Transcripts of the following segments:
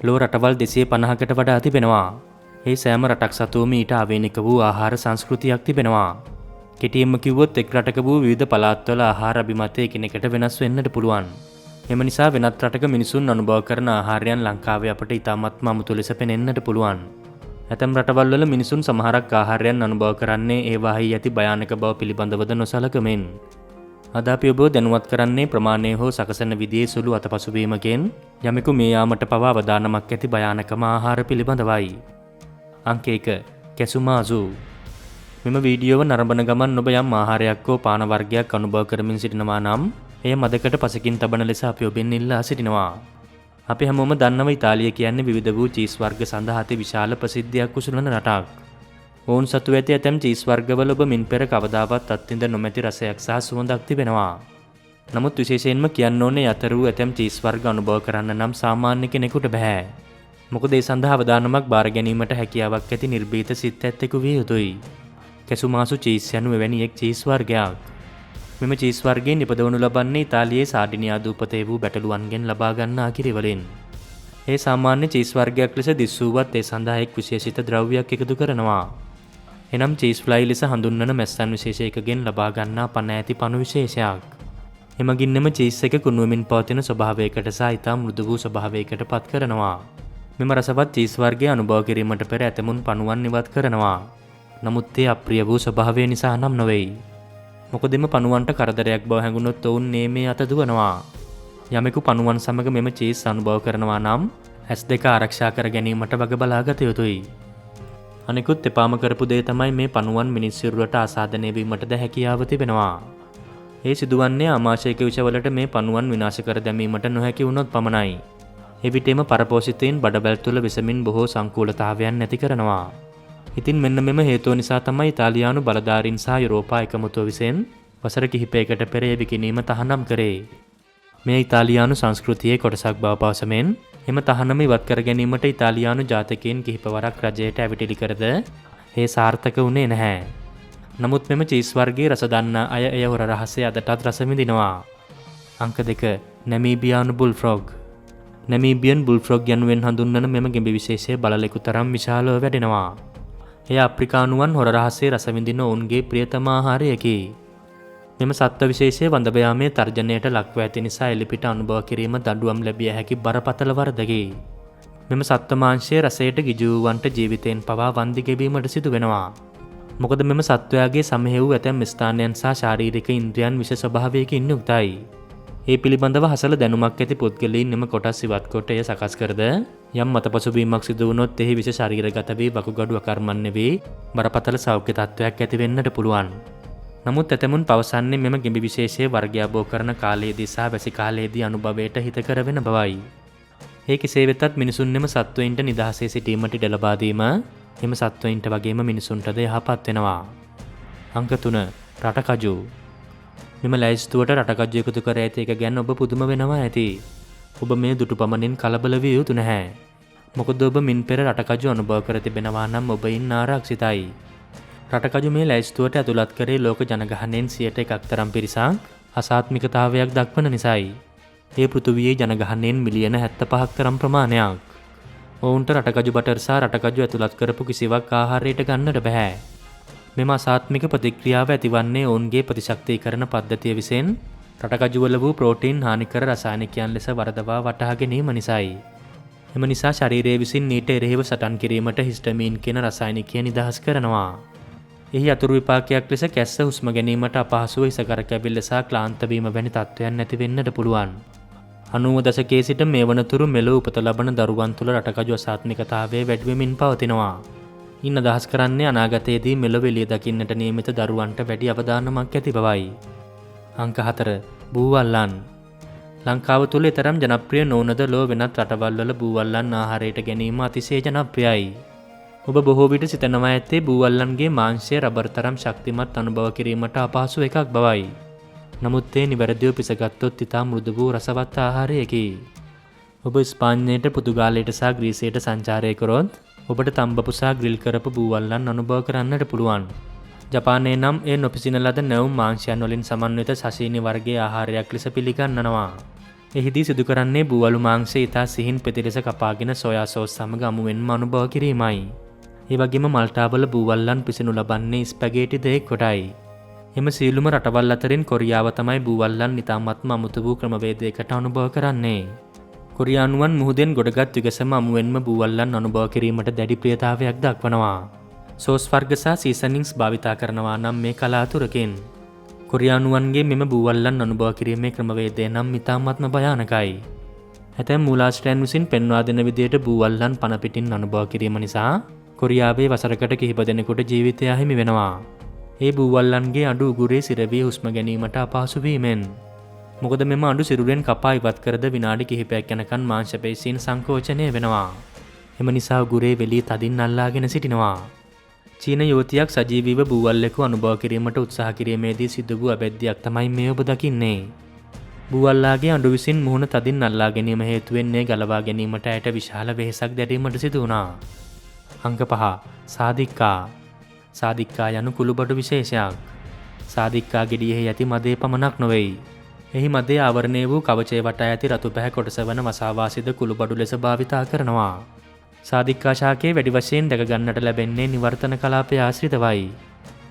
ලෝ රටවල් 250කට වඩා තිබෙනවා. ඒ සෑම රටක් සතුවම ඊට ආවේනික වූ ආහාර සංස්කෘතියක් තිබෙනවා. කෙටියෙන්ම කිව්වොත් එක් රටක වූ විවිධ පළාත්වල ආහාර අභිමතය එකිනෙකට වෙනස් වෙන්නට පුළුවන්. එම නිසා වෙනත් රටක මිනිසුන් අනුභව කරන ආහාරයන් ලංකාවේ අපට ඉතාමත්ම අමුතු ලෙස පෙනෙන්නට පුළුවන්. ඇතැම් රටවල් වල මිනිසුන් සමහරක් ආහාරයන් අනුභව කරන්නේ ඒවාෙහි ඇති භයානක බව පිළිබඳවද නොසලකමින්. අද අපි ඔබ දැනුවත් කරන්නේ ප්‍රමාණය හෝ සකසන විදියේ සුළු අතපසුවීමකින් යමෙකු මේ යාමට පවා අවදානමක් ඇති භයානකම ආහාර පිළිබඳවයි. අංක 1. කැසුමාසු. මෙම වීඩියෝව නරඹන ගමන් ඔබ යම් ආහාරයක් හෝ පාන වර්ගයක් අනුභව කරමින් සිටිනවා නම් එය මදකට පසකින් තබන ලෙස අපි ඔබෙන් ඉල්ලා සිටිනවා. අපි හැමෝම දන්නව ඉතාලිය කියන්නේ විවිධ වූ චීස් වර්ග සඳහා අති විශාල ප්‍රසිද්ධියක් උසුලන රටක්. ඔවුන් සතු ඇති ඇතැම් චීස් වර්ගවල ඔබ මින් පෙර කවදාවත් අත්විඳ නොමැති රසයක් සහ සුවඳක් තිබෙනවා. නමුත් විශේෂයෙන්ම කියන්න ඕනේ අතර වූ ඇතැම් චීස් වර්ග අනුභව කරන්න නම් සාමාන්‍ය කෙනෙකුට බෑ. මොකද ඒ සඳහා අවදානමක් බාර ගැනීමට හැකියාවක් ඇති නිර්භීත සිත් ඇත්තෙකු විය යුතුයි. කැසුමාසු චීස් යනු එවැනි එක් චීස් වර්ගයක්. මෙම චීස් වර්ගයෙන් නිපදවනු ලබන්නේ ඉතාලියේ සාඩිනියා දූපතේ වූ බැටළුවන්ගෙන් ලබා ගන්නා කිරිවලින්. ඒ සාමාන්‍ය චීස් වර්ගයක් ලෙස දිස්වුවත් ඒ සඳහා එක් විශේෂිත ද්‍රව්‍යයක් එකතු කරනවා. එනම් චීස් ෆ්ලයි ලෙස හඳුන්වන මැස්සන් විශේෂයකගෙන් ලබා ගන්නා පණ ඇති පණු විශේෂයක්. එමගින්ම චීස් එක කුණුවමින් පවතින ස්වභාවයකට සහ ඉතා මෘදු වූ ස්වභාවයකට පත් කරනවා. මෙම රසවත් චීස් වර්ගය අනුභව කිරීමට පෙර ඇතමුන් පණුවන් ඉවත් කරනවා. නමුත් ඒ අප්‍රිය වූ ස්වභාවය නිසා නම් නොවේයි. මොකද එම පණුවන්ට කරදරයක් බව හැඟුණොත් ඔවුන් මේ අත දුවනවා. යමෙකු පණුවන් සමග මෙම චීස් අනුභව කරනවා නම් S2 ආරක්ෂා කර ගැනීමට වග බලා ගත යුතුයි. අනිකුත් එපාම කරපු දේ තමයි මේ පණුවන් මිනිස් සිරුරට ආසාදනය වීමටද හැකියාව තිබෙනවා. ඒ සිදුවන්නේ ආමාශයක විෂවලට මේ පණුවන් විනාශ කර දැමීමට නොහැකි වුණොත් පමණයි. එවිටම පරපෝෂිතයින් බඩබැල් තුළ විසමින් බොහෝ සංකූලතාවයන් නැති කරනවා. ඉතින් මෙන්න මෙම හේතුව නිසා තමයි ඉතාලියානු බලධාරීන් සහ යුරෝපා එකමුතුව විසින් වසර කිහිපයකට පෙර එය විකිණීම තහනම් කරේ. මේ ඉතාලියානු සංස්කෘතියේ කොටසක් බව පවසමින් එම තහනම ඉවත් කර ගැනීමට ඉතාලියානු ජාතකයන් කිහිපවරක් රජයට ඇවිටිලි කරද ඒ සාර්ථක වුණේ නැහැ. නමුත් මෙම චීස් වර්ගයේ රස දන්නා අය එය හොර රහසේ අදටත් රස විඳිනවා. අංක 2. නැමීබියානු බුල්ෆ්‍රොග්. නැමීබියන් බුල්ෆ්‍රොග් යනුවෙන් හඳුන්වන මෙම ගෙඹි විශේෂය බලලෙකු තරම් විශාලව වැඩෙනවා. එය අප්‍රිකානුවන් හොර රහසේ රස විඳින ඔවුන්ගේ ප්‍රියතම ආහාරයකි. මෙම සත්ව විශේෂය වඳබයාමේ තර්ජනයට ලක්ව ඇති නිසා එලිපිට අනුභව කිරීම දඩුවම් ලැබිය හැකි බරපතල වරදකි. මෙම සත්ව මාංශයේ රසයට ගිජු වූවන්ට ජීවිතයෙන් පවා වන්දි ගෙවීමට සිදු වෙනවා. මොකද මෙම සත්වයාගේ සමහෙව් ඇතැම් ස්ථානයන් සහ ශාරීරික ඉන්ද්‍රියන් විශේෂ ස්වභාවයකින් යුක්තයි. ඒ පිළිබඳව හසල දැනුමක් ඇති පුද්ගලයින් මෙම කොටස් ඉවත් කොට එය සකස් කරද යම් මතපසුබීමක් සිදු වුණොත් එහි විෂ ශරීරගත වී වකුගඩු අකර්මණ්‍ය වී බරපතල සෞඛ්‍ය තත්ත්වයක් ඇති වෙන්නට පුළුවන්. නමුත් ඇතමුන් පවසන්නේ මෙම ගෙඹි විශේෂයේ වර්ගයාබෝ කරන කාලයේදී සහ වැසි කාලයේදී අනුභවයට හිතකර වෙන බවයි. ඒ කෙසේ වෙතත් මිනිසුන් මෙම සත්වයින්ට නිදහසේ සිටීමට ඉඩ ලබා දීම එම සත්වයින්ට වගේම මිනිසුන්ටද යහපත් වෙනවා. අංක 3. රටකජු. මෙම ලැයිස්තුවට රටකජු එකතු කර ඇති එක ගැන ඔබ පුදුම වෙනවා ඇති. ඔබ මේ දුටු පමණින් කලබල විය යුතු නැහැ. මොකද ඔබ මින් පෙර රටකජු අනුභව කර තිබෙනවා නම් ඔබ ඉන්න ආරක්ෂිතයි. රටකජු මේ ලැයිස්තුවට ඇතුළත් කරේ ලෝක ජනගහනයෙන් 1%ක් තරම් පිරිසක් අසාත්මිකතාවයක් දක්වන නිසායි. ඒ පෘථුවියේ ජනගහනයෙන් මිලියන 75ක් තරම් ප්‍රමාණයක්. ඔවුන්ට රටකජු බටර් සහ රටකජු ඇතුළත් කරපු කිසිවක් ආහාරයට ගන්නට බෑ. මෙම අසාත්මික ප්‍රතික්‍රියාව ඇතිවන්නේ ඔවුන්ගේ ප්‍රතිශක්තිකරණ පද්ධතිය විසින් රටකජුවල වූ ප්‍රෝටීන් හානිකර රසායනිකයන් ලෙස වරදවා වටහා ගැනීම නිසායි. එම නිසා ශරීරය විසින් ඊට එරෙහිව සටන් කිරීමට හිස්ටමීන් කියන රසායනිකය නිදහස් කරනවා. එහි අතුරු විපාකයක් ලෙස කැස්ස හුස්ම ගැනීමට අපහසුව හිස කරකැවිල්ල සහ ක්ලාන්ත වීම වැනි තත්ත්වයන් නැති වෙන්නට පුළුවන්. 90 දශකයේ සිට මේ වනතුරු මෙලොව උපත ලබන දරුවන් තුළ රටකජු අසාත්මිකතාවය වැඩි වෙමින් පවතිනවා. ඉන් අදහස් කරන්නේ අනාගතයේදී මෙලොව එළිය දකින්නට නියමිත දරුවන්ට වැඩි අවදානමක් ඇති බවයි. අංක 4. බූවල්ලන්. ලංකාව තුළ තරම් ජනප්‍රිය නොවනද ලෝ වෙනත් රටවල් වල බූවල්ලන් ආහාරයට ගැනීම අතිශය ජනප්‍රියයි. ඔබ බොහෝ විට සිතනවා ඇත්තේ බූවල්ලන්ගේ මාංශය රබර් තරම් ශක්තිමත් අනුභව කිරීමට අපහසු එකක් බවයි. නමුත් ඒ නිවැරදිව පිසගත්තොත් ඉතා මෘදු වූ රසවත් ආහාරයකි. ඔබ ස්පාඤ්ඤයට, පෘතුගාලයට සහ ග්‍රීසයට සංචාරය කරොත් ඔබට තම්බපු සහ ග්‍රිල් කරපු බූවල්ලන් අනුභව කරන්නට පුළුවන්. ජපානයේ නම් ඒ නොපිසින ලද නැවුම් මාංශයන් වලින් සමන්විත සශීනි වර්ගයේ ආහාරයක් ලෙස පිළිගන්නනවා. එහිදී සිදු කරන්නේ බූවලු මාංශය ඉතා සිහින් පෙති ලෙස කපාගෙන සොයා සෝස් සමග අමුවෙන්ම අනුභව කිරීමයි. ඒ වගේම මල්ටාවල බූවල්ලන් පිසිනු ලබන්නේ ස්පැගේටි දෙයක් කොටයි. එම සියලුම රටවල් අතරින් කොරියාව තමයි බූවල්ලන් ඉතාමත්ම අමුතු වූ ක්‍රමවේදයකට අනුභව කරන්නේ. කොරියානුවන් මුහුදෙන් ගොඩගත් විගසම අමුවෙන්ම බූවල්ලන් අනුභව කිරීමට දැඩි ප්‍රියතාවයක් දක්වනවා. සෝස් වර්ග සහ සීසනින්ග්ස් භාවිතා කරනවා නම් මේ කලාතුරකින්. කොරියානුවන්ගේ මෙම බූවල්ලන් අනුභව කිරීමේ ක්‍රමවේදය නම් ඉතාමත්ම භයානකයි. ඇතැම් මූලාශ්‍රයන් විසින් පෙන්වා දෙන විදියට බූවල්ලන් පන පිටින් අනුභව කිරීම නිසා කොරියාවේ වසරකට කිහිප දෙනෙකුට ජීවිතය අහිමි වෙනවා. ඒ බූවල්ලන්ගේ අඩු උගුරේ සිරවී හුස්ම ගැනීමට අපහසු වීමෙන්. මොකද මෙම අඩු සිරුරෙන් කපා ඉවත් කරද විනාඩි කිහිපයක් යනකන් මාංශ පේශීන් සංකෝචනය වෙනවා. එම නිසා උගුරේ වෙලී තදින් අල්ලාගෙන සිටිනවා. චීන යුවතියක් සජීවීව බූවල්ලෙකු අනුභව කිරීමට උත්සාහ කිරීමේදී සිදු වූ අබැද්දියක් තමයි මේ ඔබ දකින්නේ. බූවල්ලාගේ අඬු විසින් මුහුණ තදින් අල්ලා ගැනීම හේතුවෙන් මේ ගලවා ගැනීමට ඇයට විශාල වෙහෙසක් දැරීමට සිදු වුණා. අංක 5. සාදික්කා. සාදික්කා යනු කුළුබඩු විශේෂයක්. සාදික්කා ගෙඩියෙහි ඇති මදේ පමණක් නොවේයි. එහි මදේ ආවරණය වූ කවචය වටා ඇති රතු පැහැ කොටස වන වසාවාසිද කුළුබඩු ලෙස භාවිතා කරනවා. සාදික්කා ශාකයේ වැඩි වශයෙන් දැක ගන්නට ලැබෙන්නේ නිවර්තන කලාපය ආශ්‍රිතවයි.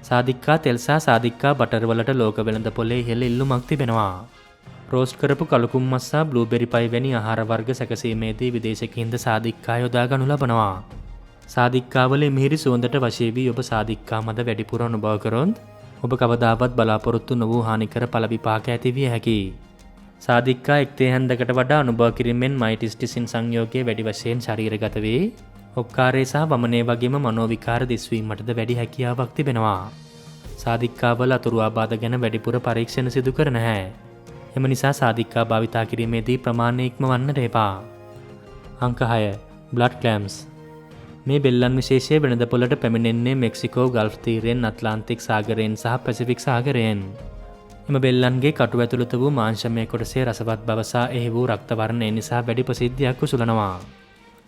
සාදික්කා තෙල් සහ සාදික්කා බටර් වලට ලෝක වෙළඳ පොලේ ඉහළ ඉල්ලුමක් තිබෙනවා. රෝස්ට් කරපු කලුකුම් මස් සහ බ්ලූබෙරි පයි වැනි ආහාර වර්ග සැකසීමේදී විදේශිකින්ද සාදික්කා යොදා ගනු ලබනවා. සාදික්කා වල මිහිරි සුවඳට වශී වී ඔබ සාදික්කා මද වැඩිපුර අනුභව කරොත් ඔබ කවදාවත් බලාපොරොත්තු නොවූ හානිකර ඵල විපාක ඇති විය හැකියි. සාදික්කා එක්තේ හැන්දකට වඩා අනුභව කිරීමෙන් මයිටිස්ටිසින් සංයෝගයේ වැඩි වශයෙන් ශරීරගත වේ. ඔක්කාරය සහ වමනය වගේම මනෝවිකාර දිස්වීමටද වැඩි හැකියාවක් තිබෙනවා. සාදික්කා වල අතුරු ආබාධ ගැන වැඩිපුර පරීක්ෂණ සිදු කර නැහැ. එම නිසා සාදික්කා භාවිතා කිරීමේදී ප්‍රමාණය ඉක්මවන්නට එපා. අංක 6. බ්ලඩ් ක්ලෑම්ස්. මේ බෙල්ලන් විශේෂය වෙළඳ පොළට පැමිණෙන්නේ මෙක්සිකෝ ගල්ෆ් තීරයෙන් අට්ලාන්තික් සාගරයෙන් සහ පැසිෆික් සාගරයෙන්. එම බෙල්ලන්ගේ කටු ඇතුළත වූ මාංශමය කොටසේ රසවත් බව සහ එහි වූ රක්ත වර්ණය නිසා වැඩි ප්‍රසිද්ධියක් උසුලනවා.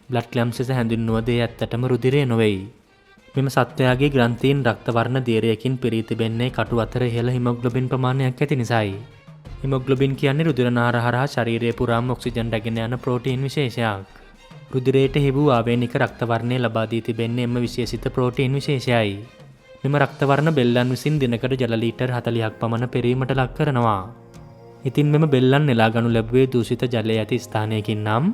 බ්ලඩ් ක්ලෑම්ස් ලෙස හැඳින්වුව දේ ඇත්තටම රුධිරය නොවේයි. මෙම සත්වයාගේ ග්‍රන්ථීන් රක්ත වර්ණ දියරයකින් පිරී තිබෙන්නේ කටු අතර ඉහළ හිමොග්ලොබින් ප්‍රමාණයක් ඇති නිසායි. හිමොග්ලොබින් කියන්නේ රුධිර නාර හරහා ශරීරය පුරාම ඔක්සිජන් රැගෙන යන ප්‍රෝටීන් විශේෂයක්. රුධිරයට හිවූ ආවේනික රක්ත වර්ණය ලබා දී තිබෙන්නේ එම විශේෂිත ප්‍රෝටීන් විශේෂයයි. මෙම රක්ත වර්ණ බෙල්ලන් විසින් දිනකට ජල ලීටර් 40ක් පමණ පෙරීමට ලක් කරනවා. ඉතින් මෙම බෙල්ලන් නෙලා ගනු ලැබුවේ දූෂිත ජලය ඇති ස්ථානයකින් නම්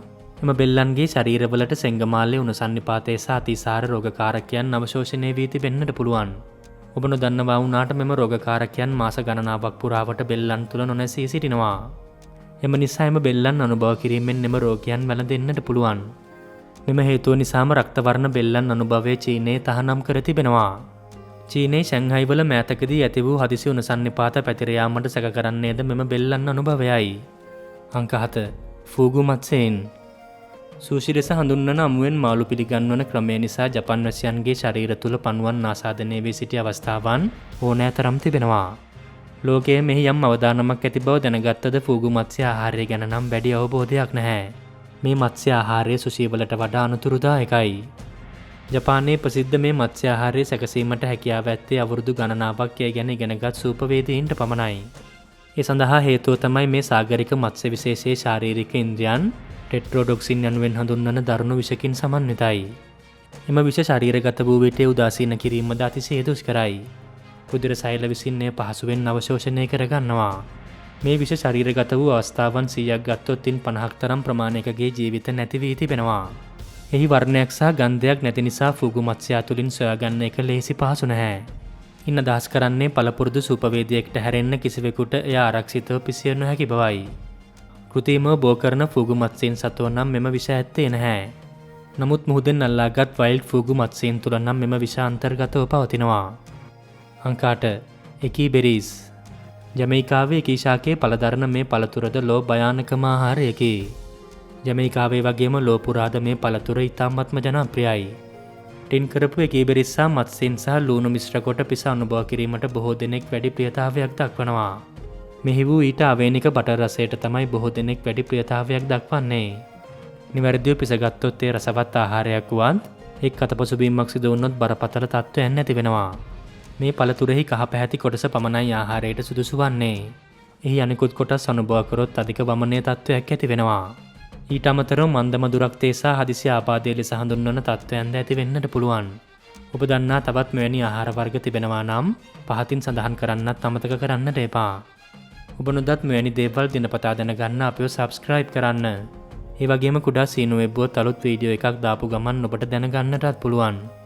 එම බෙල්ලන්ගේ ශරීරවලට සෙංගමාලයේ උණ සන්නිපාතය සහ අතිසාර රෝගකාරකයන් අවශෝෂණය වී තිබෙන්නට පුළුවන්. ඔබ නොදන්නවා වුණාට මෙම රෝගකාරකයන් මාස ගණනාවක් පුරාවට බෙල්ලන් තුල නොනැසී සිටිනවා. එම නිසා එම බෙල්ලන් අනුභව කිරීමෙන් එම රෝගයන් වැළඳෙන්නට පුළුවන්. මෙම හේතුව නිසාම රක්ත වර්ණ බෙල්ලන් අනුභවය චීනයේ තහනම් කර තිබෙනවා. චීනයේ ෂැන්හයි වල මෑතකදී ඇති වූ හදිසි උණ සන්නිපාත පැතිර යාමට සැක කරන්නේද මෙම බෙල්ලන් අනුභවයයි. අංක 7. ෆූගු මත්සෙයින්. සූෂි ලෙස හඳුන්වන අමුවෙන් මාළු පිළිගන්වන ක්‍රමය නිසා ජපන් වැසියන්ගේ ශරීර තුළ පණුවන් ආසාදනය වී සිටි අවස්ථාවන් ඕනෑතරම් තිබෙනවා. ලෝකයේ මෙහි යම් අවදානමක් ඇති බව දැනගත්තද ෆූගු මත්ස්‍ය ආහාරය ගැන නම් වැඩි අවබෝධයක් නැහැ. මේ මත්ස්‍ය ආහාරය සුෂි වලට වඩා අනුතුරුදායකයි. ජපානයේ ප්‍රසිද්ධ මේ මත්ස්‍ය ආහාරය සැකසීමට හැකියාව ඇත්තේ අවුරුදු ගණනාවක් ඒ ගැන ඉගෙනගත් සූපවේදීන්ට පමණයි. ඒ සඳහා හේතුව තමයි මේ සාගරික මත්ස්‍ය විශේෂයේ ශාරීරික ඉන්ද්‍රියන් ටෙට්‍රෝඩොක්සින් යනුවෙන් හඳුන්වන දරුණු විෂකින් සමන්විතයි. එම විෂ ශරීරගත වූ විට උදාසීන කිරීමද අතිශය දුෂ්කරයි. රුධිර සෛල විසින් එය පහසුවෙන් අවශෝෂණය කරගන්නවා. මේ විෂ ශරීරගත වූ අවස්ථාවන් 100ක් ගත්තොත් ඉන් 50ක් තරම් ප්‍රමාණයකගේ ජීවිත නැති වී තිබෙනවා. එහි වර්ණයක් සහ ගන්ධයක් නැති නිසා ෆූගු මත්ස්‍යයා තුළින් සොයාගන්න එක ලේසි පහසු නැහැ. ඉන් අදහස් කරන්නේ පළපුරුදු සූපවේදියෙක්ට හැරෙන්න කිසිවෙකුට එය ආරක්ෂිතව පිසිය නොහැකි බවයි. කෘතිමව බෝ කරන ෆූගු මත්ස්‍යයන් සතුව නම් මෙම විෂ ඇත්තේ නැහැ. නමුත් මුහුදෙන් අල්ලාගත් වයිල්ඩ් ෆූගු මත්ස්‍යයන් තුළ නම් මෙම විෂ අන්තර්ගතව පවතිනවා. අංක 8. එකී බෙරීස්. ජමයිකාවේ එකී ශාකයේ පළදරන මේ පළතුරද ලෝ භයානකම ආහාරයකි. ජමයිකාවේ වගේම ලෝ පුරාද මේ පළතුර ඉතාමත්ම ජනප්‍රියයි. ටින් කරපු එකී බෙරිස් සහ මත්ස්‍යයන් සහ ලූණු මිශ්‍ර කොට පිස අනුභව කිරීමට බොහෝ දෙනෙක් වැඩි ප්‍රියතාවයක් දක්වනවා. මෙහි වූ ඊට අවේනික බටර් රසයට තමයි බොහෝ දෙනෙක් වැඩි ප්‍රියතාවයක් දක්වන්නේ. නිවැරදිව පිසගත්තොත් ඒ රසවත් ආහාරයක් වුවත් එක් අතපසුබීමක් සිදු වුණොත් බරපතල තත්ත්වයන් ඇති වෙනවා. මේ පළතුරෙහි කහ පැහැති කොටස පමණයි ආහාරයට සුදුසු වන්නේ. එහි අනිකුත් කොටස් අනුභව කරොත් අධික වමනීය තත්ත්වයක් ඇති වෙනවා. ඊට අමතරව මන්දම දුරක්තේ සහ හදිසි ආබාධය ලෙස හඳුන්වන තත්ත්වයන්ද ඇති වෙන්නට පුළුවන්. ඔබ දන්නා තවත් මෙවැනි ආහාර වර්ග තිබෙනවා නම් පහතින් සඳහන් කරන්නත් අමතක කරන්නට එපා. ඔබ නොදත් මෙවැනි දේවල් දිනපතා දැනගන්න අපිව සබ්ස්ක්‍රයිබ් කරන්න. ඒ වගේම කුඩා සීනු වෙබ්බුවත් අලුත් වීඩියෝ එකක් දාපු ගමන් ඔබට දැනගන්නටත් පුළුවන්.